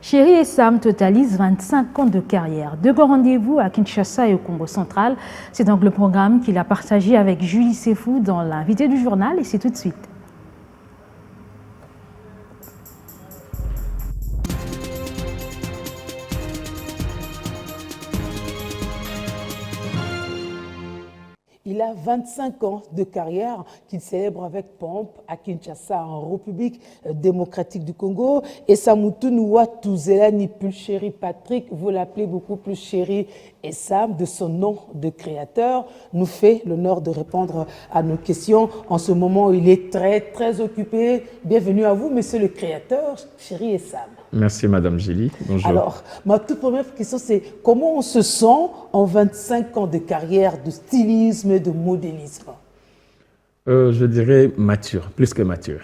Chéri et Sam totalisent 25 ans de carrière. Deux grands rendez-vous à Kinshasa et au Congo central. C'est donc le programme qu'il a partagé avec Julie Sefou dans l'invité du journal et c'est tout de suite. Il a 25 ans de carrière qu'il célèbre avec pompe à Kinshasa, en République démocratique du Congo. Et Samutunuwa Tuzelani Pulchéri Patrick, vous l'appelez beaucoup plus Chéri et Sam, de son nom de créateur, nous fait l'honneur de répondre à nos questions. En ce moment, il est très occupé. Bienvenue à vous, monsieur le créateur, Chéri et Sam. Merci, Madame Julie. Bonjour. Alors, ma toute première question, c'est comment on se sent en 25 ans de carrière de stylisme et de modélisme? Je dirais mature, plus que mature.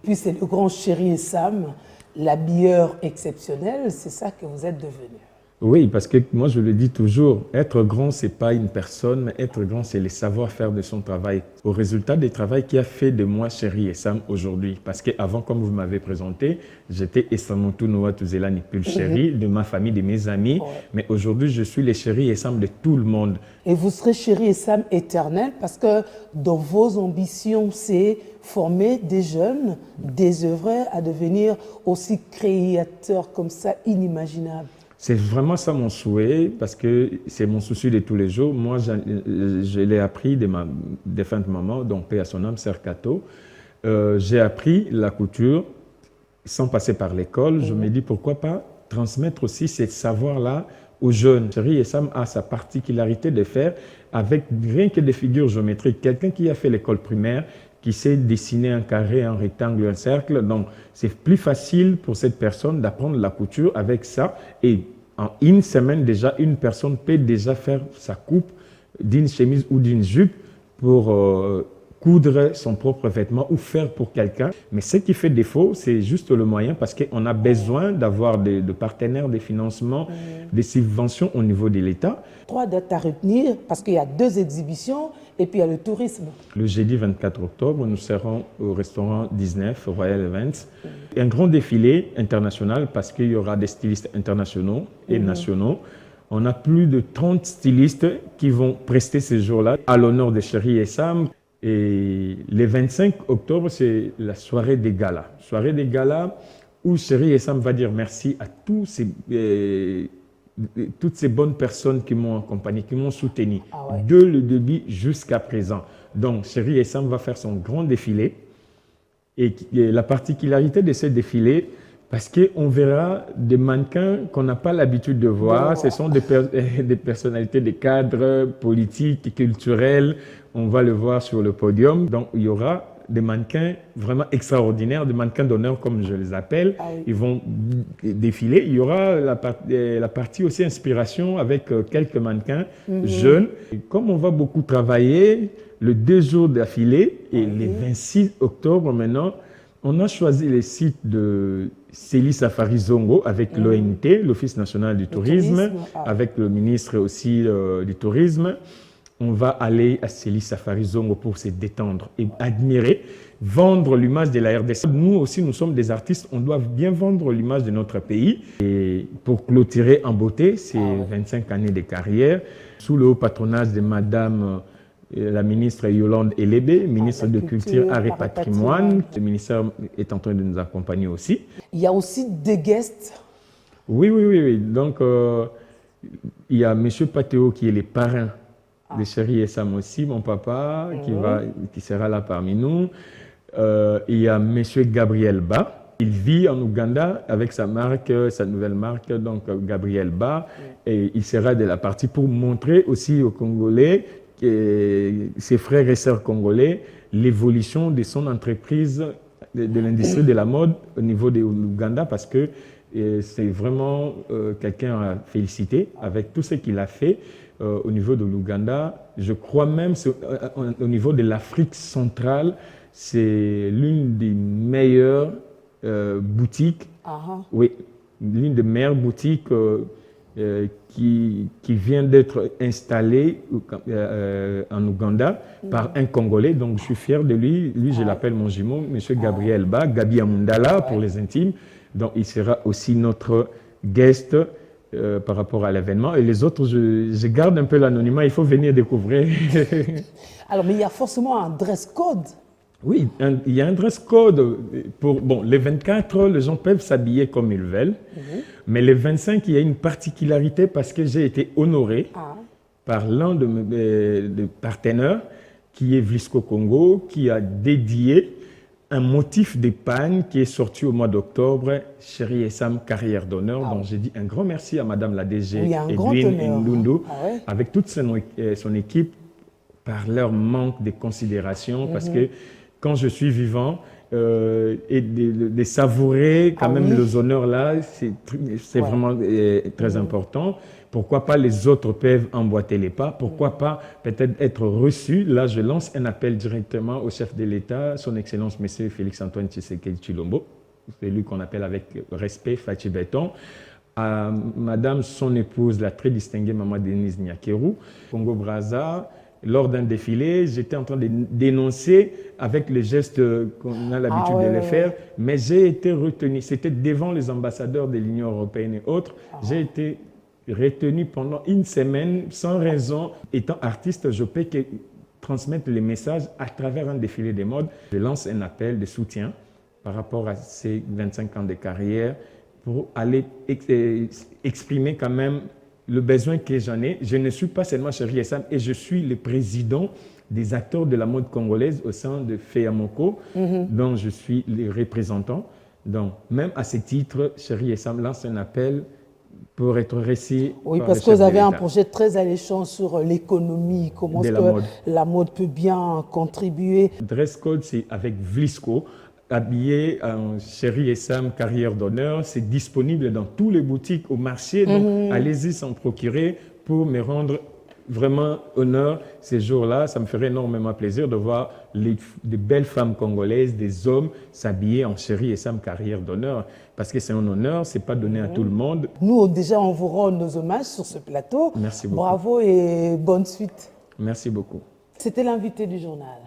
Puis c'est le grand Chéri et Sam, l'habilleur exceptionnel, c'est ça que vous êtes devenu. Oui, parce que moi, je le dis toujours, être grand, ce n'est pas une personne, mais être grand, c'est le savoir-faire de son travail. Au résultat du travail qui a fait de moi Chéri et Sam aujourd'hui. Parce qu'avant, comme vous m'avez présenté, j'étais Esamontunoa Tuzelani Pulchéri, de ma famille, de mes amis. Ouais. Mais aujourd'hui, je suis le Chéri et Sam de tout le monde. Et vous serez Chéri et Sam éternel parce que dans vos ambitions, c'est former des jeunes, désœuvrés à devenir aussi créateurs comme ça, inimaginables. C'est vraiment ça mon souhait, parce que c'est mon souci de tous les jours. Moi, je l'ai appris de ma défunte maman, donc paix à son âme, Sœur Kato. J'ai appris la couture sans passer par l'école. Je me dis pourquoi pas transmettre aussi ce savoir-là aux jeunes. Chéri et Sam a sa particularité de faire avec rien que des figures géométriques. Quelqu'un qui a fait l'école primaire, qui sait dessiner un carré, un rectangle, un cercle. Donc, c'est plus facile pour cette personne d'apprendre la couture avec ça. Et en une semaine, déjà, une personne peut déjà faire sa coupe d'une chemise ou d'une jupe pour coudre son propre vêtement ou faire pour quelqu'un. Mais ce qui fait défaut, c'est juste le moyen parce qu'on a besoin d'avoir de partenaires, des financements, des subventions au niveau de l'État. 3 dates à retenir parce qu'il y a 2 exhibitions et puis il y a le tourisme. Le jeudi 24 octobre, nous serons au restaurant 19, Royal Events. Un grand défilé international parce qu'il y aura des stylistes internationaux et nationaux. On a plus de 30 stylistes qui vont prester ce jour-là à l'honneur de Chéri et Sam. Et le 25 octobre, c'est la soirée des galas. Soirée des galas où Chéri et Sam va dire merci à toutes ces bonnes personnes qui m'ont accompagné, qui m'ont soutenu, de le début jusqu'à présent. Donc, Chéri et Sam va faire son grand défilé. Et la particularité de ce défilé, parce qu'on verra des mannequins qu'on n'a pas l'habitude de voir. Ce sont des personnalités, des cadres politiques, culturels. On va le voir sur le podium. Donc, il y aura des mannequins vraiment extraordinaires, des mannequins d'honneur comme je les appelle. Ils vont défiler. Il y aura la partie aussi inspiration avec quelques mannequins jeunes. Et comme on va beaucoup travailler, le 2 jours d'affilée et le 26 octobre maintenant, on a choisi les sites de Célie Safari Zongo avec l'ONT, l'Office national du tourisme, avec le ministre aussi du tourisme. On va aller à Célie Safari Zongo pour se détendre et admirer, vendre l'image de la RDC. Nous aussi, nous sommes des artistes, on doit bien vendre l'image de notre pays. Et pour clôturer en beauté ces 25 années de carrière, sous le haut patronage de Madame la ministre Yolande Elébé, ministre de Culture, Art et Patrimoine. Le ministère est en train de nous accompagner aussi. Il y a aussi des guests. Oui. Donc, il y a M. Patéo qui est le parrain de Chéri et Sam aussi, mon papa, qui sera là parmi nous. Il y a M. Gabriel Ba. Il vit en Ouganda avec sa marque, sa nouvelle marque, donc Gabriel Ba. Et il sera de la partie pour montrer aussi aux Congolais, ses frères et sœurs congolais, l'évolution de son entreprise, de l'industrie de la mode au niveau de l'Ouganda, parce que c'est vraiment quelqu'un à féliciter avec tout ce qu'il a fait au niveau de l'Ouganda. Je crois même au niveau de l'Afrique centrale, c'est l'une des meilleures boutiques, oui, l'une des meilleures boutiques qui vient d'être installée en Ouganda par un Congolais. Donc, je suis fier de lui. Lui, je l'appelle mon jumeau, M. Gabriel Ba, Gabi Amundala pour les intimes. Donc, il sera aussi notre guest par rapport à l'événement. Et les autres, je garde un peu l'anonymat, il faut venir découvrir. Alors, mais il y a forcément un dress code. Oui, il y a un dress code. Bon, les 24, les gens peuvent s'habiller comme ils veulent. Mais les 25, il y a une particularité parce que j'ai été honoré par l'un de mes partenaires, qui est Vlisco Congo, qui a dédié un motif d'épargne qui est sorti au mois d'octobre, Chérie Essam, carrière d'honneur. Donc, j'ai dit un grand merci à Madame la DG, Edwin Ndundu, avec toute son équipe, par leur manque de considération, parce que quand je suis vivant, et de savourer quand même les honneurs-là, c'est vraiment très important. Pourquoi pas les autres peuvent emboîter les pas? Pourquoi pas peut-être être reçus? Là, je lance un appel directement au chef de l'État, son Excellence M. Félix-Antoine Tshisekedi Tshilombo, c'est lui qu'on appelle avec respect Fachi Béton, à Madame son épouse, la très distinguée Maman Denise Nyakeru, Congo-Brazza. Lors d'un défilé, j'étais en train de dénoncer avec les gestes qu'on a l'habitude de les faire, mais j'ai été retenu. C'était devant les ambassadeurs de l'Union européenne et autres. J'ai été retenu pendant une semaine sans raison. Étant artiste, je peux que transmettre les messages à travers un défilé des modes. Je lance un appel de soutien par rapport à ces 25 ans de carrière pour aller exprimer quand même le besoin que j'en ai. Je ne suis pas seulement Chérie Essam et je suis le président des acteurs de la mode congolaise au sein de FEAMOCO, dont je suis le représentant. Donc, même à ce titre, Chérie Essam lance un appel pour être reçu. Oui, parce que vous avez un projet très alléchant sur l'économie, comment est-ce que la mode peut bien contribuer. Dress code, c'est avec Vlisco, habillé en Chérie Essam, carrière d'honneur. C'est disponible dans toutes les boutiques, au marché. Donc, allez-y s'en procurer pour me rendre vraiment honneur ces jours-là. Ça me ferait énormément plaisir de voir de belles femmes congolaises, des hommes s'habiller en Chérie Essam, carrière d'honneur. Parce que c'est un honneur, ce n'est pas donné à tout le monde. Nous, déjà, on vous rend nos hommages sur ce plateau. Merci beaucoup. Bravo et bonne suite. Merci beaucoup. C'était l'invité du journal.